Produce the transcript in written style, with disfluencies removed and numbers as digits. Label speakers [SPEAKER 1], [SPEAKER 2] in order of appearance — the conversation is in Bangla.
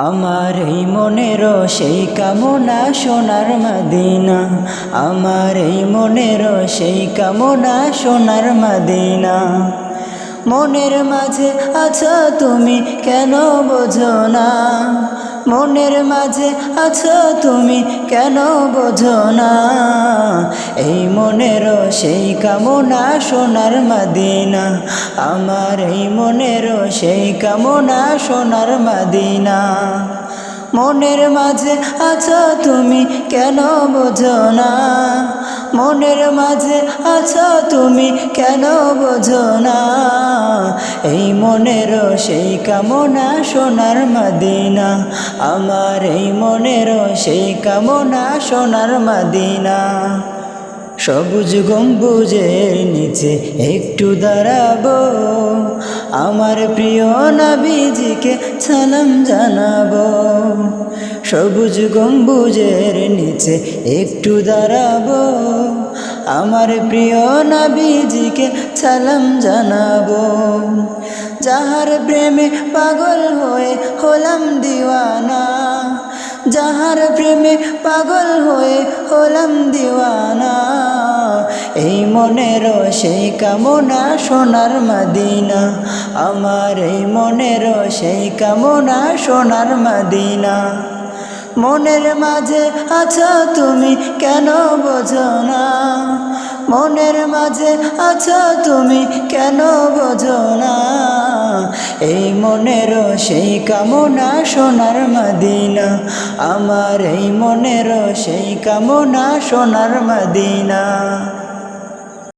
[SPEAKER 1] আমার এই মনেরও সেই কামনা সোনার মদিনা, আমার এই মনেরও সেই কামনা সোনার মদিনা। মনের মাঝে আছো তুমি কেন বোঝো না, মনের মাঝে আছো তুমি কেন বোঝো না। এই মনেরও সেই কামনা সোনার মদিনা, আমার এই মনেরও সেই কামনা সোনার মদিনা। মনের মাঝে আছো তুমি কেন বোঝো না, মনের মাঝে আছো তুমি কেন বোঝো না। এই মনেরও সেই কামনা সোনার মদিনা, আমার এই মনেরও সেই কামনা সোনার মদিনা। সবুজ গম্বুজের নিচে একটু দাঁড়াবো, আমার প্রিয় নবীজিকে সালাম জানাবো। সবুজ গম্বুজের নিচে একটু দাঁড়াবো, আমার প্রিয় নবীজিকে সালাম জানাবো। যাহার প্রেমে পাগল হয়ে হলাম দিওয়ানা, যাহার প্রেমে পাগল হয়ে হলাম দিওয়ানা। এই মনেরও সেই কামনা সোনার মদিনা, আমার এই মনেরও সেই কামনা সোনার মদিনা। মনের মাঝে আছো তুমি কেন বোঝো না, মনের মাঝে আছো তুমি কেন বোঝো না। এই মনেরও সেই কামনা সোনার মদিনা, আমার এই মনেরও সেই কামনা সোনার মদিনা।